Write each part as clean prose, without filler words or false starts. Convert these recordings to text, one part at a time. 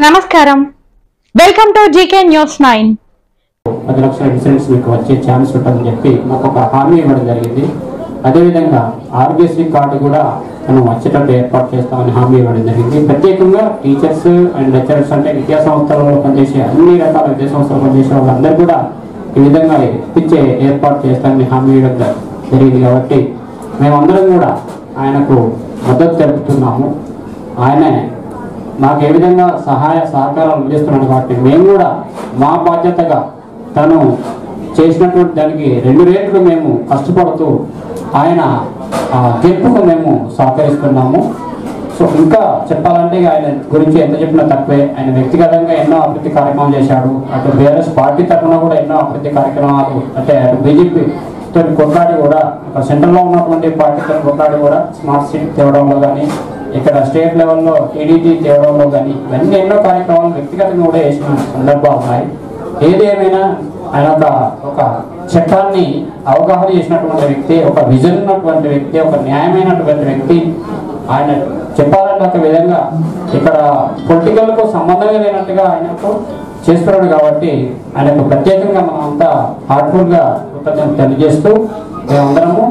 నమస్కారం, welcome to GK news 9. 10 లక్షల insurance మీకు వచ్చే ఛాన్స్ ఉంటుందని చెప్పి మాకు ఒక హామీ ఇవ్వడం జరిగింది. అదేవిధంగా ఆరోగ్యశ్రీ కార్డు కూడా మనం వచ్చేటట్టు ఏర్పాటు చేస్తామని హామీ ఇవ్వడం జరిగింది. ప్రత్యేకంగా టీచర్స్ అండ్ లెక్చరర్స్ అంటే విద్యా సంస్థలలో పనిచేసే అన్ని రకాల విద్యా సంస్థలు పనిచేసే వాళ్ళందరూ కూడా ఈ విధంగా ఇప్పించే ఏర్పాటు చేస్తామని హామీ ఇవ్వడం జరిగింది. కాబట్టి మేమందరం కూడా ఆయనకు మద్దతు తెలుపుతున్నాము. ఆయన మాకు ఏ విధంగా సహాయ సహకారాలు అందిస్తున్నాడు కాబట్టి మేము కూడా మా బాధ్యతగా తను చేసినటువంటి దానికి 2 రేట్లు మేము కష్టపడుతూ ఆయన గెలుపుకు మేము సహకరిస్తున్నాము. సో ఇంకా చెప్పాలంటే ఆయన గురించి ఎంత చెప్పినా తక్కువే. ఆయన వ్యక్తిగతంగా ఎన్నో అభివృద్ధి కార్యక్రమాలు చేశాడు. అటు బీఆర్ఎస్ పార్టీ తరఫున కూడా ఎన్నో అభివృద్ధి కార్యక్రమాలు, అంటే అటు బీజేపీ తోటి కొట్లాడి కూడా సెంట్రల్లో ఉన్నటువంటి పార్టీతో కొట్లాడి కూడా స్మార్ట్ సిటీ తేవడంలో కానీ, ఇక్కడ స్టేట్ లెవెల్లో టీడీటీ తేవడంలో కానీ ఇవన్నీ ఎన్నో కార్యక్రమాలు వ్యక్తిగతంగా కూడా వేసిన సందర్భాలు ఉన్నాయి. ఏది ఏమైనా ఆయన ఒక చట్టాన్ని అవగాహన చేసినటువంటి వ్యక్తి, ఒక విజన్ ఉన్నటువంటి వ్యక్తి, ఒక న్యాయమైనటువంటి వ్యక్తి. ఆయన చెప్పాలంటే ఒక విధంగా ఇక్కడ పొలిటికల్కు సంబంధమే లేనట్టుగా ఆయనకు చేస్తున్నాడు. కాబట్టి ఆయనకు ప్రత్యేకంగా మనం అంతా హార్ట్ఫుల్గా కృతజ్ఞతలు తెలియజేస్తూ మేమందరము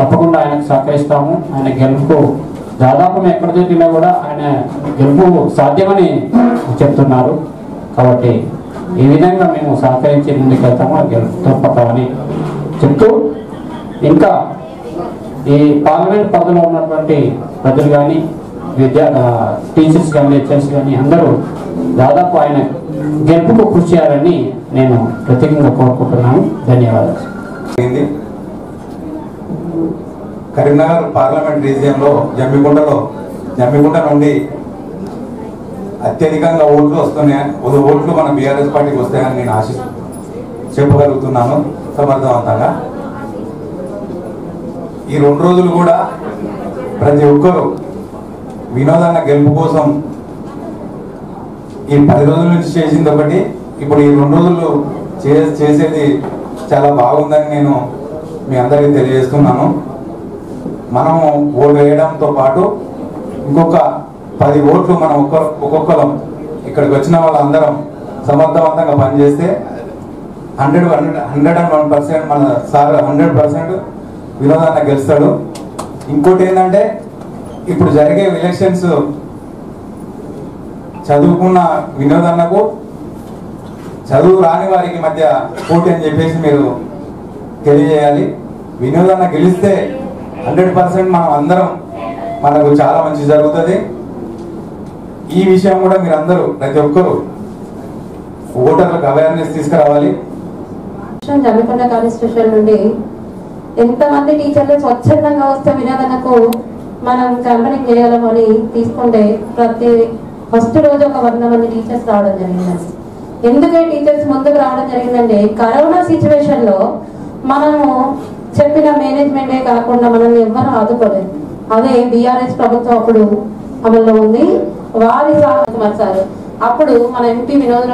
తప్పకుండా ఆయనకు సహకరిస్తాము. ఆయన గెలుపుకు దాదాపు మేము ఎక్కడ చూసినా కూడా ఆయన గెలుపు సాధ్యమని చెప్తున్నారు. కాబట్టి ఈ విధంగా మేము సహకరించి ముందుకెళ్తాము, గెలుపు తప్పతామని చెప్తూ ఇంకా ఈ పార్లమెంట్ పరిధిలో ఉన్నటువంటి ప్రజలు కానీ, టీచర్స్ కానీ, లెక్చరర్స్ కానీ అందరూ దాదాపు ఆయన గెలుపుకు కృషి చేయాలని నేను ప్రత్యేకంగా కోరుకుంటున్నాను. ధన్యవాదాలు. కరీంనగర్ పార్లమెంట్ రీజియన్లో జమ్మిగుంట నుండి అత్యధికంగా ఓట్లు వస్తున్నాయి. ఓట్లు మన బీఆర్ఎస్ పార్టీకి వస్తాయని నేను చెప్పగలుగుతున్నాను సమర్థవంతంగా. ఈ 2 రోజులు కూడా ప్రతి ఒక్కరూ వినోదన్న గెలుపు కోసం ఈ 10 రోజుల నుంచి చేసింది ఒకటి, ఇప్పుడు ఈ 2 రోజులు చేసేది చాలా బాగుందని నేను మీ అందరికీ తెలియజేస్తున్నాను. మనము ఓటు వేయడంతో పాటు ఇంకొక 10 ఓట్లు మనం ఒక్కొక్కరం ఇక్కడికి వచ్చిన వాళ్ళందరం సమర్థవంతంగా పనిచేస్తే 101% మన సార్ 100% వినోదన్న గెలుస్తాడు. ఇంకోటి ఏంటంటే ఇప్పుడు జరిగే ఎలక్షన్స్ చదువుకున్న వినోదన్నకు చదువు రాని వారికి మధ్య పోటీ అని చెప్పేసి మీరు తెలియజేయాలి. వినోదన్న గెలిస్తే 100% మనం అందరం మనకు చాలా మంచి జరుగుతుంది. ఈ విషయం కూడా మీరందరూ ప్రతి ఒక్కరూ ఓటర్లకు అవేర్నెస్ తీసుకురావాలి. జమ్మికొండ కాన్స్టిట్యూషన్ నుండి ఎంతమంది టీచర్లు స్వచ్ఛందంగా వస్తే వినోదనకు మనం కంపెనీ చేయగలమని తీసుకుంటే ప్రతి ఫస్ట్ రోజు ఒక 100 మంది టీచర్స్ రావడం జరిగిందండి. ఎందుకే టీచర్స్ ముందుకు రావడం జరిగిందంటే కరోనా సిచ్యువేషన్ లో మనము చెప్పిన మేనేజ్మెంటే కాకుండా మనల్ని ఎవ్వరూ ఆదుకోలేదు. అదే బీఆర్ఎస్ ప్రభుత్వం అప్పుడు అమల్లో ఉంది. వారి కుమార్ సార్ అప్పుడు మన ఎంపీ వినోద్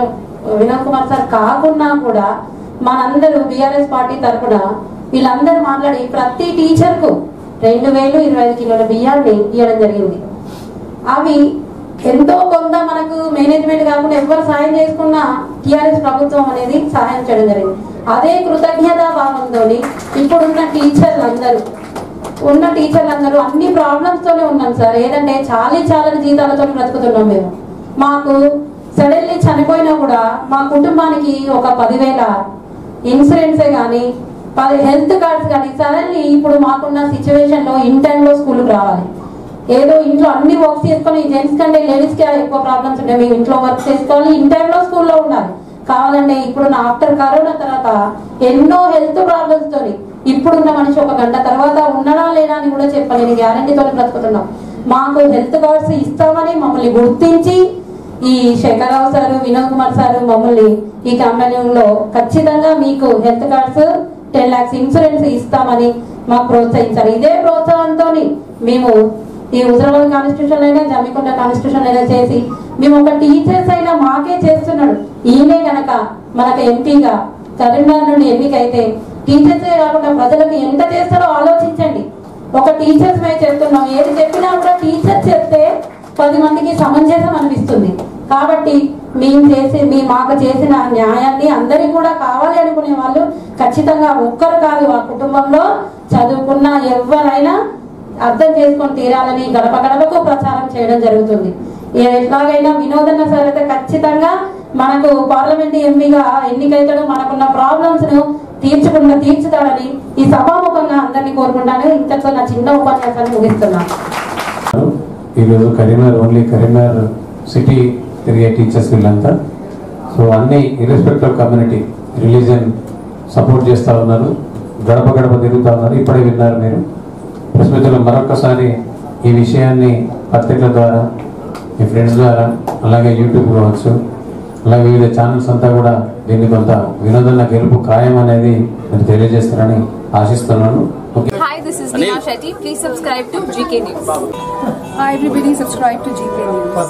కుమార్ సార్ కాకుండా కూడా మనందరూ బీఆర్ఎస్ పార్టీ తరఫున వీళ్ళందరూ మాట్లాడి ప్రతి టీచర్ కు 2025 కిలోల బియ్యాన్ని ఇవ్వడం జరిగింది. అవి ఎంతో కొంత మనకు మేనేజ్మెంట్ కాకుండా ఎవరు సాయం చేసుకున్న టీఆర్ఎస్ ప్రభుత్వం అనేది సహాయం చేయడం జరిగింది. అదే కృతజ్ఞతా భావంతో ఇప్పుడున్న టీచర్లందరూ అన్ని ప్రాబ్లమ్స్ తోనే ఉన్నాం సార్. ఏదంటే చాలా జీతాలతో బ్రతుకుతున్నాం మేము. మాకు సడన్లీ చనిపోయినా కూడా మా కుటుంబానికి ఒక 10,000 ఇన్సూరెన్సే కానీ, 10 హెల్త్ కార్డ్స్ కానీ సడన్లీ ఇప్పుడు మాకున్న సిచ్యువేషన్ లో ఇన్ టైంలో స్కూల్కి రావాలి. ఏదో ఇంట్లో అన్ని వర్క్స్ చేసుకొని జెంట్స్ కంటే లేడీస్ కి ఎక్కువ ప్రాబ్లమ్స్ ఉంటాయి. మేము ఇంట్లో వర్క్ చేసుకోవాలి, ఇన్ టైంలో స్కూల్లో ఉండాలి. కావాలంటే ఇప్పుడు ఆఫ్టర్ కరోనా తర్వాత ఎన్నో హెల్త్ ప్రాబ్లమ్స్ తోని ఇప్పుడున్న మనిషి 1 గంట తర్వాత ఉండడా లేడా అని కూడా చెప్పలేని గ్యారంటీతో బ్రతుకుతున్నాం. మాకు హెల్త్ కార్డ్స్ ఇస్తామని మమ్మల్ని గుర్తించి ఈ శేఖరరావు సారు, వినోద్ కుమార్ సారు మమ్మల్ని ఈ కంపెనీలో ఖచ్చితంగా మీకు హెల్త్ కార్డ్స్ 10 lakhs ఇన్సూరెన్స్ ఇస్తామని మాకు ప్రోత్సహించారు. ఇదే ప్రోత్సాహంతో మేము ఈ హుజరాబాద్ కాన్స్టిట్యూషన్ అయినా జమ్మికొండ కాన్స్టిట్యూషన్ అయినా చేసి మేము ఒక టీచర్స్ అయినా మాకే చేస్తున్నాడు. ఈయనే గనక మనకు ఎంపీగా కరీంనగర్ నుండి ఎన్నికైతే టీచర్సే కాకుండా ప్రజలకు ఎంత చేస్తారో ఆలోచించండి. ఒక టీచర్స్ మేము చెప్తున్నాం, ఏది చెప్పినా కూడా టీచర్స్ చెప్తే 10 మందికి సమంజసం అనిపిస్తుంది. కాబట్టి మాకు చేసిన న్యాయాన్ని అందరికీ కూడా కావాలి అనుకునే వాళ్ళు ఖచ్చితంగా ఒక్కరు కాదు, ఆ కుటుంబంలో చదువుకున్న ఎవరైనా అర్థం చేసుకొని తీరాలని గడప గడపకు ప్రచారం చేయడం జరుగుతుంది. ఎట్లాగైనా వినోదన్న సార్ అయితే ఖచ్చితంగా మనకు పార్లమెంట్ ఎంపీగా ఎన్నికైతాడు, మనకున్న ప్రాబ్లమ్స్ ను తీర్చుతాడని ఈ సభాముఖంగా అందరినీ కోరుకుంటాను. ఇంతతో నా చిన్న ఉపన్యాసాన్ని ముగిస్తున్నాను. ఈరోజు కరీంనగర్ సిటీ తిరిగే టీచర్స్ వీళ్ళంతా, సో అన్ని ఇర్రెస్పెక్ట్ ఆఫ్ కమ్యూనిటీ రిలీజన్ సపోర్ట్ చేస్తూ ఉన్నారు, గడప గడప తిరుగుతూ ఉన్నారు. ఇప్పుడే విన్నారు మీరు. ప్రస్తుతం మరొకసారి ఈ విషయాన్ని పత్రికల ద్వారా, మీ ఫ్రెండ్స్ ద్వారా, అలాగే యూట్యూబ్ కావచ్చు, అలాగే వివిధ ఛానల్స్ అంతా కూడా దీన్ని కొంత వినోదన్న గెలుపు ఖాయం అనేది మీరు తెలియజేస్తారని ఆశిస్తున్నాను. Hi, this is Neha Shetty. Please subscribe to GK News. Hi everybody, subscribe to GK News.